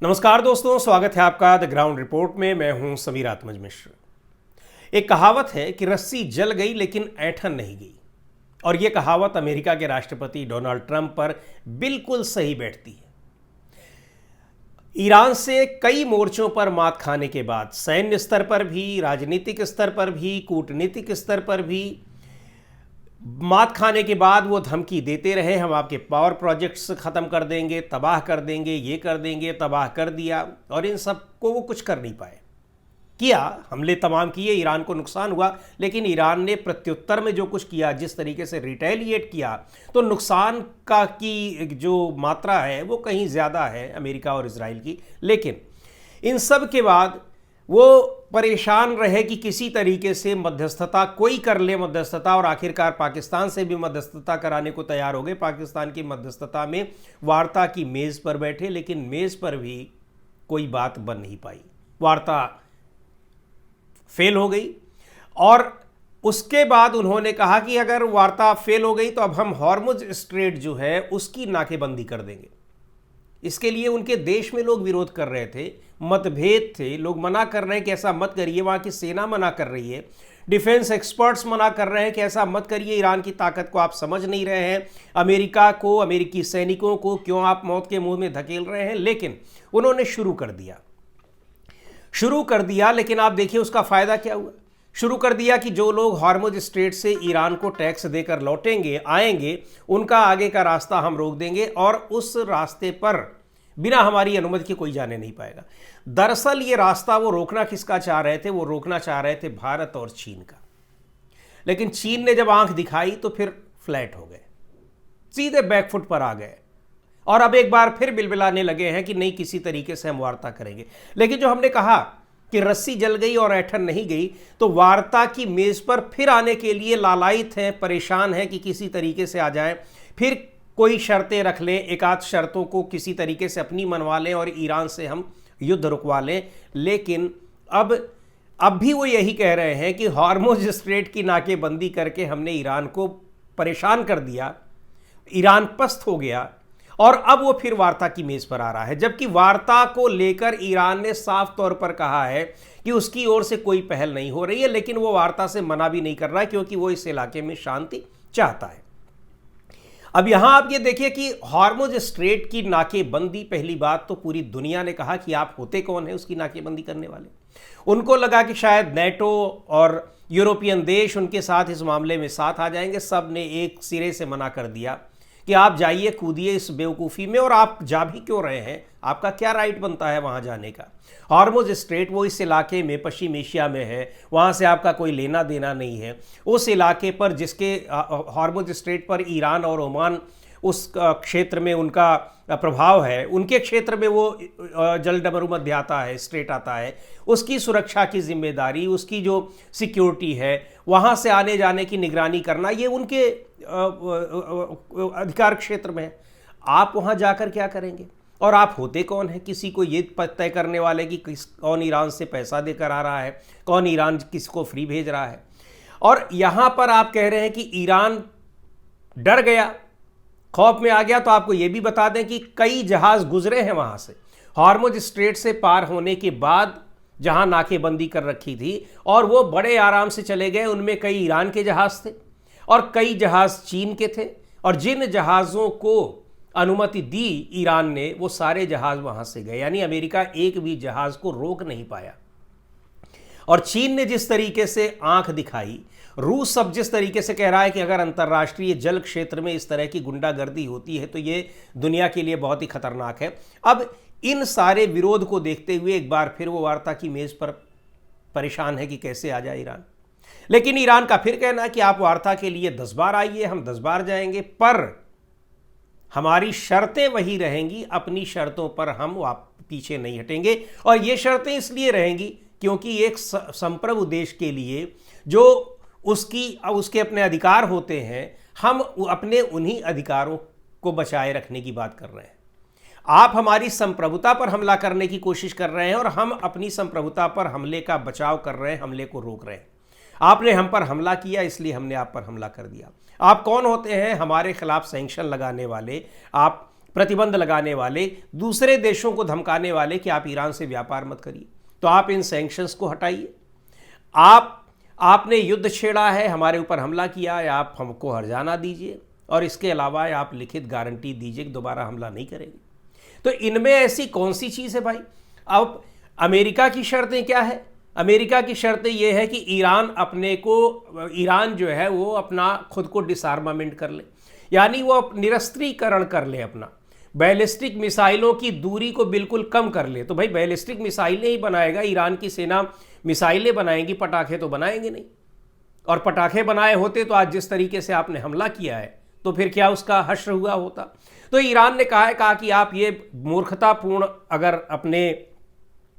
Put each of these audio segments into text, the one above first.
नमस्कार दोस्तों, स्वागत है आपका द ग्राउंड रिपोर्ट में। मैं हूं समीर आत्मज मिश्र। एक कहावत है कि रस्सी जल गई लेकिन ऐंठन नहीं गई, और यह कहावत अमेरिका के राष्ट्रपति डोनाल्ड ट्रंप पर बिल्कुल सही बैठती है। ईरान से कई मोर्चों पर मात खाने के बाद, सैन्य स्तर पर भी, राजनीतिक स्तर पर भी, कूटनीतिक स्तर पर भी मात खाने के बाद वो धमकी देते रहे, हम आपके पावर प्रोजेक्ट्स ख़त्म कर देंगे, तबाह कर देंगे, ये कर देंगे, तबाह कर दिया, और इन सब को वो कुछ कर नहीं पाए। किया, हमले तमाम किए, ईरान को नुकसान हुआ, लेकिन ईरान ने प्रत्युत्तर में जो कुछ किया, जिस तरीके से रिटेलिएट किया, तो नुकसान का की जो मात्रा है वो कहीं ज़्यादा है अमेरिका और इजराइल की। लेकिन इन सब के बाद वो परेशान रहे कि किसी तरीके से मध्यस्थता कोई कर ले मध्यस्थता, और आखिरकार पाकिस्तान से भी मध्यस्थता कराने को तैयार हो गए। पाकिस्तान की मध्यस्थता में वार्ता की मेज़ पर बैठे, लेकिन मेज़ पर भी कोई बात बन नहीं पाई, वार्ता फेल हो गई। और उसके बाद उन्होंने कहा कि अगर वार्ता फेल हो गई तो अब हम हॉर्मुज स्ट्रेट जो है उसकी नाकेबंदी कर देंगे। इसके लिए उनके देश में लोग विरोध कर रहे थे, मतभेद थे, लोग मना कर रहे हैं कि ऐसा मत करिए, वहाँ की सेना मना कर रही है, डिफेंस एक्सपर्ट्स मना कर रहे हैं कि ऐसा मत करिए, ईरान की ताकत को आप समझ नहीं रहे हैं, अमेरिका को, अमेरिकी सैनिकों को क्यों आप मौत के मुंह में धकेल रहे हैं। लेकिन उन्होंने शुरू कर दिया। लेकिन आप देखिए उसका फ़ायदा क्या हुआ। शुरू कर दिया कि जो लोग हॉर्मुज स्ट्रेट से ईरान को टैक्स देकर लौटेंगे, आएंगे, उनका आगे का रास्ता हम रोक देंगे, और उस रास्ते पर बिना हमारी अनुमति के कोई जाने नहीं पाएगा। दरअसल ये रास्ता वो रोकना किसका चाह रहे थे? वो रोकना चाह रहे थे भारत और चीन का। लेकिन चीन ने जब आंख दिखाई तो फिर फ्लैट हो गए, सीधे बैकफुट पर आ गए, और अब एक बार फिर बिलबिलाने लगे हैं कि नहीं, किसी तरीके से हम वार्ता करेंगे। लेकिन जो हमने कहा कि रस्सी जल गई और ऐंठन नहीं गई, तो वार्ता की मेज पर फिर आने के लिए लालायित हैं, परेशान हैं कि किसी तरीके से आ जाएं, फिर कोई शर्तें रख लें, एक आध शर्तों को किसी तरीके से अपनी मनवा लें और ईरान से हम युद्ध रुकवा लें। लेकिन अब भी वो यही कह रहे हैं कि हॉर्मुज स्ट्रेट की नाकेबंदी करके हमने ईरान को परेशान कर दिया, ईरान पस्त हो गया, और अब वो फिर वार्ता की मेज पर आ रहा है। जबकि वार्ता को लेकर ईरान ने साफ तौर पर कहा है कि उसकी ओर से कोई पहल नहीं हो रही है, लेकिन वो वार्ता से मना भी नहीं कर रहा है क्योंकि वो इस इलाके में शांति चाहता है। अब यहां आप ये देखिए कि हॉर्मुज स्ट्रेट की नाकेबंदी, पहली बात तो पूरी दुनिया ने कहा कि आप होते कौन है उसकी नाकेबंदी करने वाले। उनको लगा कि शायद नेटो और यूरोपियन देश उनके साथ इस मामले में साथ आ जाएंगे। सब ने एक सिरे से मना कर दिया कि आप जाइए, कूदिए इस बेवकूफ़ी में, और आप जा भी क्यों रहे हैं, आपका क्या राइट बनता है वहाँ जाने का। हॉर्मुज स्ट्रेट वो इस इलाके में, पश्चिम एशिया में है, वहाँ से आपका कोई लेना देना नहीं है। उस इलाके पर, जिसके हॉर्मुज स्ट्रेट पर ईरान और ओमान उस क्षेत्र में उनका प्रभाव है, उनके क्षेत्र में वो जलडमरू मध्य आता है, स्ट्रेट आता है, उसकी सुरक्षा की जिम्मेदारी, उसकी जो सिक्योरिटी है, वहाँ से आने जाने की निगरानी करना, ये उनके अधिकार क्षेत्र में है। आप वहाँ जाकर क्या करेंगे? और आप होते कौन हैं किसी को ये तय करने वाले कि कौन ईरान से पैसा देकर आ रहा है, कौन ईरान किसको फ्री भेज रहा है। और यहाँ पर आप कह रहे हैं कि ईरान डर गया, खौफ में आ गया। तो आपको ये भी बता दें कि कई जहाज गुजरे हैं वहाँ से, हॉर्मुज स्ट्रेट से पार होने के बाद जहाँ नाकेबंदी कर रखी थी, और वो बड़े आराम से चले गए। उनमें कई ईरान के जहाज़ थे और कई जहाज़ चीन के थे, और जिन जहाज़ों को अनुमति दी ईरान ने, वो सारे जहाज़ वहाँ से गए। यानी अमेरिका एक भी जहाज़ को रोक नहीं पाया। और चीन ने जिस तरीके से आंख दिखाई, रूस अब जिस तरीके से कह रहा है कि अगर अंतर्राष्ट्रीय जल क्षेत्र में इस तरह की गुंडागर्दी होती है तो ये दुनिया के लिए बहुत ही खतरनाक है। अब इन सारे विरोध को देखते हुए एक बार फिर वो वार्ता की मेज पर परेशान है कि कैसे आ जाए ईरान। लेकिन ईरान का फिर कहना है कि आप वार्ता के लिए 10 बार आइए, हम 10 बार जाएंगे, पर हमारी शर्तें वही रहेंगी, अपनी शर्तों पर हम पीछे नहीं हटेंगे। और ये शर्तें इसलिए रहेंगी क्योंकि एक संप्रभु देश के लिए जो उसके अपने अधिकार होते हैं, हम अपने उन्हीं अधिकारों को बचाए रखने की बात कर रहे हैं। आप हमारी संप्रभुता पर हमला करने की कोशिश कर रहे हैं और हम अपनी संप्रभुता पर हमले का बचाव कर रहे हैं, हमले को रोक रहे हैं। आपने हम पर हमला किया, इसलिए हमने आप पर हमला कर दिया। आप कौन होते हैं हमारे खिलाफ सैंक्शन लगाने वाले? आप प्रतिबंध लगाने वाले, दूसरे देशों को धमकाने वाले कि आप ईरान से व्यापार मत करिए, तो आप इन सैंक्शंस को हटाइए। आपने युद्ध छेड़ा है, हमारे ऊपर हमला किया है, आप हमको हर्जाना दीजिए और इसके अलावा आप लिखित गारंटी दीजिए कि दोबारा हमला नहीं करेंगे। तो इनमें ऐसी कौन सी चीज़ है भाई? अब अमेरिका की शर्तें क्या है? अमेरिका की शर्तें ये है कि ईरान जो है वो अपना खुद को डिसआर्मामेंट कर ले, यानी वो निरस्त्रीकरण कर ले, अपना बैलिस्टिक मिसाइलों की दूरी को बिल्कुल कम कर ले। तो भाई बैलिस्टिक मिसाइलें ही बनाएगा, ईरान की सेना मिसाइलें बनाएंगी, पटाखे तो बनाएंगे नहीं। और पटाखे बनाए होते तो आज जिस तरीके से आपने हमला किया है तो फिर क्या उसका हश्र हुआ होता? तो ईरान ने कहा कि आप ये मूर्खतापूर्ण अगर अपने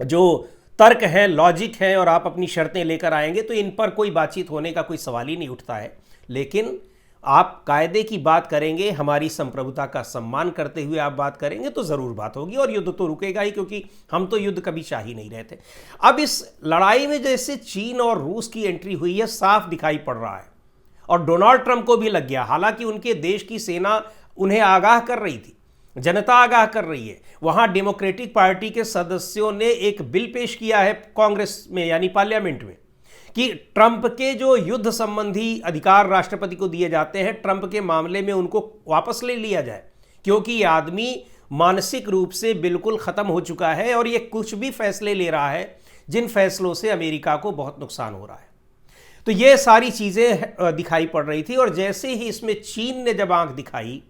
जो तर्क है, लॉजिक है, और आप अपनी शर्तें लेकर आएंगे तो इन पर कोई बातचीत होने का कोई सवाल ही नहीं उठता है। लेकिन आप कायदे की बात करेंगे, हमारी संप्रभुता का सम्मान करते हुए आप बात करेंगे तो ज़रूर बात होगी और युद्ध तो रुकेगा ही, क्योंकि हम तो युद्ध कभी चाह ही नहीं रहे थे। अब इस लड़ाई में जैसे चीन और रूस की एंट्री हुई है, साफ दिखाई पड़ रहा है और डोनाल्ड ट्रंप को भी लग गया। हालांकि उनके देश की सेना उन्हें आगाह कर रही थी, जनता आगाह कर रही है। वहां डेमोक्रेटिक पार्टी के सदस्यों ने एक बिल पेश किया है कांग्रेस में, यानी पार्लियामेंट में, कि ट्रंप के जो युद्ध संबंधी अधिकार राष्ट्रपति को दिए जाते हैं, ट्रंप के मामले में उनको वापस ले लिया जाए, क्योंकि ये आदमी मानसिक रूप से बिल्कुल खत्म हो चुका है और ये कुछ भी फैसले ले रहा है जिन फैसलों से अमेरिका को बहुत नुकसान हो रहा है। तो ये सारी चीजें दिखाई पड़ रही थी और जैसे ही इसमें चीन ने जब आंख दिखाई,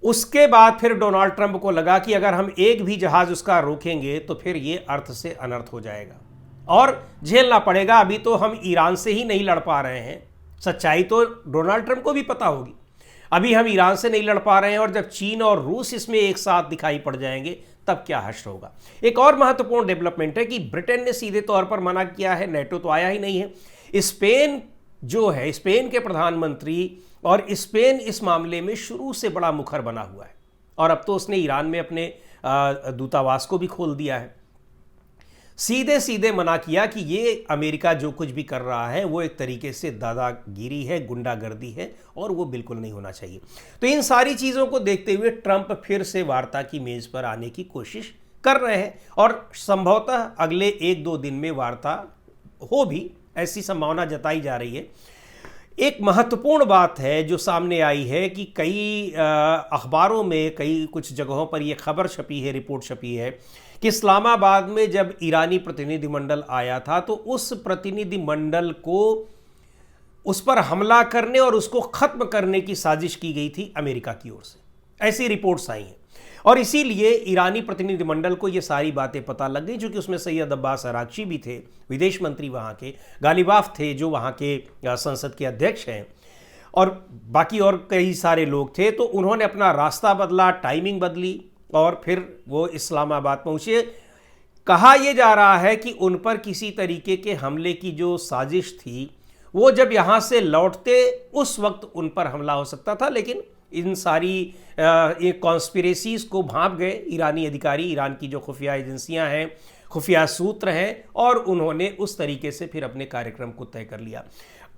उसके बाद फिर डोनाल्ड ट्रंप को लगा कि अगर हम एक भी जहाज उसका रोकेंगे तो फिर ये अर्थ से अनर्थ हो जाएगा और झेलना पड़ेगा। अभी तो हम ईरान से ही नहीं लड़ पा रहे हैं, सच्चाई तो डोनाल्ड ट्रंप को भी पता होगी। अभी हम ईरान से नहीं लड़ पा रहे हैं और जब चीन और रूस इसमें एक साथ दिखाई पड़ जाएंगे तब क्या हश्र होगा। एक और महत्वपूर्ण डेवलपमेंट है कि ब्रिटेन ने सीधे तौर पर मना किया है, नेटो तो आया ही नहीं है। स्पेन जो है, स्पेन के प्रधानमंत्री, और स्पेन इस मामले में शुरू से बड़ा मुखर बना हुआ है और अब तो उसने ईरान में अपने दूतावास को भी खोल दिया है। सीधे सीधे मना किया कि ये अमेरिका जो कुछ भी कर रहा है वो एक तरीके से दादागिरी है, गुंडागर्दी है और वो बिल्कुल नहीं होना चाहिए। तो इन सारी चीज़ों को देखते हुए ट्रंप फिर से वार्ता की मेज़ पर आने की कोशिश कर रहे हैं और संभवतः अगले 1-2 दिन में वार्ता हो भी, ऐसी संभावना जताई जा रही है। एक महत्वपूर्ण बात है जो सामने आई है कि कई अखबारों में, कई कुछ जगहों पर यह खबर छपी है, रिपोर्ट छपी है कि इस्लामाबाद में जब ईरानी प्रतिनिधिमंडल आया था तो उस प्रतिनिधिमंडल को, उस पर हमला करने और उसको ख़त्म करने की साजिश की गई थी अमेरिका की ओर से। ऐसी रिपोर्ट्स आई हैं और इसीलिए ईरानी प्रतिनिधिमंडल को ये सारी बातें पता लग गई, क्योंकि उसमें सैयद अब्बास अरागची भी थे, विदेश मंत्री वहाँ के, गालिबाफ थे जो वहाँ के संसद के अध्यक्ष हैं, और बाकी और कई सारे लोग थे। तो उन्होंने अपना रास्ता बदला, टाइमिंग बदली और फिर वो इस्लामाबाद पहुँचे। कहा यह जा रहा है कि उन पर किसी तरीके के हमले की जो साजिश थी वो जब यहाँ से लौटते उस वक्त उन पर हमला हो सकता था, लेकिन इन सारी ये कॉन्स्पिरेसीज को भांप गए ईरानी अधिकारी, ईरान की जो खुफिया एजेंसियां हैं, खुफिया सूत्र हैं, और उन्होंने उस तरीके से फिर अपने कार्यक्रम को तय कर लिया।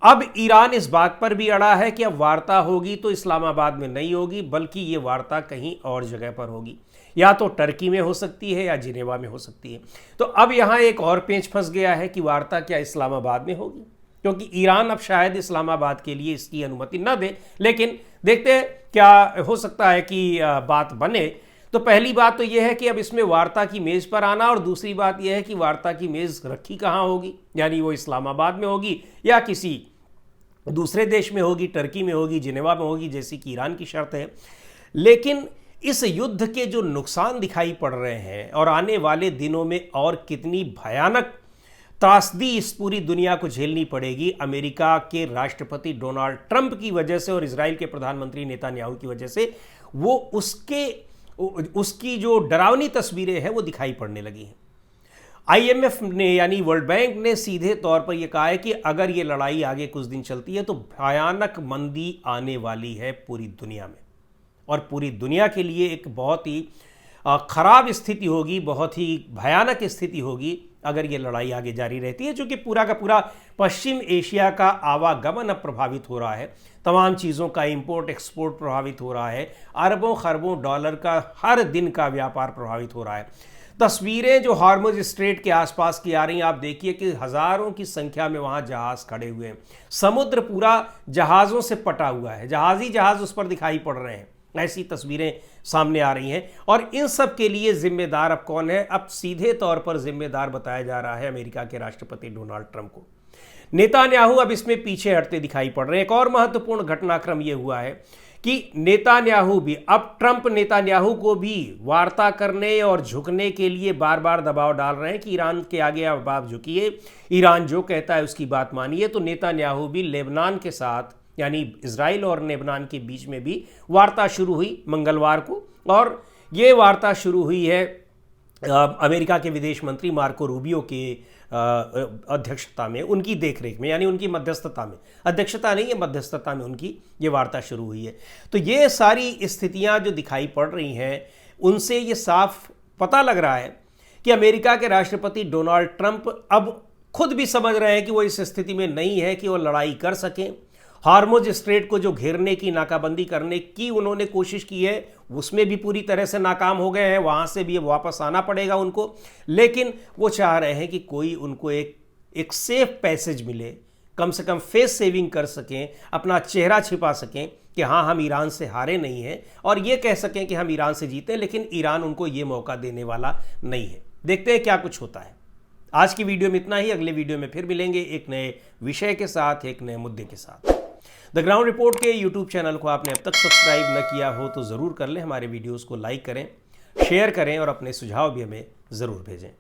अब ईरान इस बात पर भी अड़ा है कि अब वार्ता होगी तो इस्लामाबाद में नहीं होगी, बल्कि ये वार्ता कहीं और जगह पर होगी, या तो टर्की में हो सकती है या जिनेवा में हो सकती है। तो अब यहाँ एक और पेंच फंस गया है कि वार्ता क्या इस्लामाबाद में होगी, क्योंकि ईरान अब शायद इस्लामाबाद के लिए इसकी अनुमति न दे। लेकिन देखते हैं क्या हो सकता है कि बात बने। तो पहली बात तो यह है कि अब इसमें वार्ता की मेज़ पर आना, और दूसरी बात यह है कि वार्ता की मेज़ रखी कहाँ होगी, यानी वो इस्लामाबाद में होगी या किसी दूसरे देश में होगी, टर्की में होगी, जिनेवा में होगी, जैसी कि ईरान की शर्त है। लेकिन इस युद्ध के जो नुकसान दिखाई पड़ रहे हैं और आने वाले दिनों में और कितनी भयानक त्रासदी इस पूरी दुनिया को झेलनी पड़ेगी अमेरिका के राष्ट्रपति डोनाल्ड ट्रंप की वजह से और इजराइल के प्रधानमंत्री नेतन्याहू की वजह से, वो उसकी जो डरावनी तस्वीरें हैं वो दिखाई पड़ने लगी हैं। IMF ने, यानी वर्ल्ड बैंक ने सीधे तौर पर यह कहा है कि अगर ये लड़ाई आगे कुछ दिन चलती है तो भयानक मंदी आने वाली है पूरी दुनिया में, और पूरी दुनिया के लिए एक बहुत ही खराब स्थिति होगी, बहुत ही भयानक स्थिति होगी अगर ये लड़ाई आगे जारी रहती है, चूंकि पूरा का पूरा पश्चिम एशिया का आवागमन अब प्रभावित हो रहा है, तमाम चीज़ों का इंपोर्ट एक्सपोर्ट प्रभावित हो रहा है, अरबों खरबों डॉलर का हर दिन का व्यापार प्रभावित हो रहा है। तस्वीरें जो हार्मुज स्ट्रेट के आसपास की आ रही हैं, आप देखिए कि हज़ारों की संख्या में वहाँ जहाज़ खड़े हुए हैं, समुद्र पूरा जहाज़ों से पटा हुआ है, जहाज़ी जहाज़ उस पर दिखाई पड़ रहे हैं, ऐसी तस्वीरें सामने आ रही हैं। और इन सब के लिए जिम्मेदार अब कौन है? अब सीधे तौर पर जिम्मेदार बताया जा रहा है अमेरिका के राष्ट्रपति डोनाल्ड ट्रंप को। नेतान्याहू अब इसमें पीछे हटते दिखाई पड़ रहे हैं। एक और महत्वपूर्ण घटनाक्रम यह हुआ है कि नेतान्याहू भी, अब ट्रंप नेतान्याहू को भी वार्ता करने और झुकने के लिए बार बार दबाव डाल रहे हैं कि ईरान के आगे अब आप झुकिए, ईरान जो कहता है उसकी बात मानिए। तो नेतान्याहू भी लेबनान के साथ, यानी इजराइल और लेबनान के बीच में भी वार्ता शुरू हुई मंगलवार को, और ये वार्ता शुरू हुई है अमेरिका के विदेश मंत्री मार्को रूबियो के अध्यक्षता में, उनकी देखरेख में, यानी उनकी मध्यस्थता में, अध्यक्षता नहीं है मध्यस्थता में उनकी ये वार्ता शुरू हुई है। तो ये सारी स्थितियां जो दिखाई पड़ रही हैं, उनसे ये साफ पता लग रहा है कि अमेरिका के राष्ट्रपति डोनाल्ड ट्रंप अब खुद भी समझ रहे हैं कि वो इस स्थिति में नहीं है कि वो लड़ाई कर सकें। हार्मुज स्ट्रेट को जो घेरने की, नाकाबंदी करने की उन्होंने कोशिश की है, उसमें भी पूरी तरह से नाकाम हो गए हैं, वहाँ से भी अब वापस आना पड़ेगा उनको। लेकिन वो चाह रहे हैं कि कोई उनको एक सेफ पैसेज मिले, कम से कम फेस सेविंग कर सकें, अपना चेहरा छिपा सकें कि हाँ हम ईरान से हारे नहीं हैं, और ये कह सकें कि हम ईरान से जीते, लेकिन ईरान उनको ये मौका देने वाला नहीं है। देखते हैं क्या कुछ होता है। आज की वीडियो में इतना ही। अगले वीडियो में फिर मिलेंगे एक नए विषय के साथ, एक नए मुद्दे के साथ। द ग्राउंड रिपोर्ट के यूट्यूब चैनल को आपने अब तक सब्सक्राइब न किया हो तो ज़रूर कर लें, हमारे वीडियोस को लाइक करें, शेयर करें और अपने सुझाव भी हमें ज़रूर भेजें।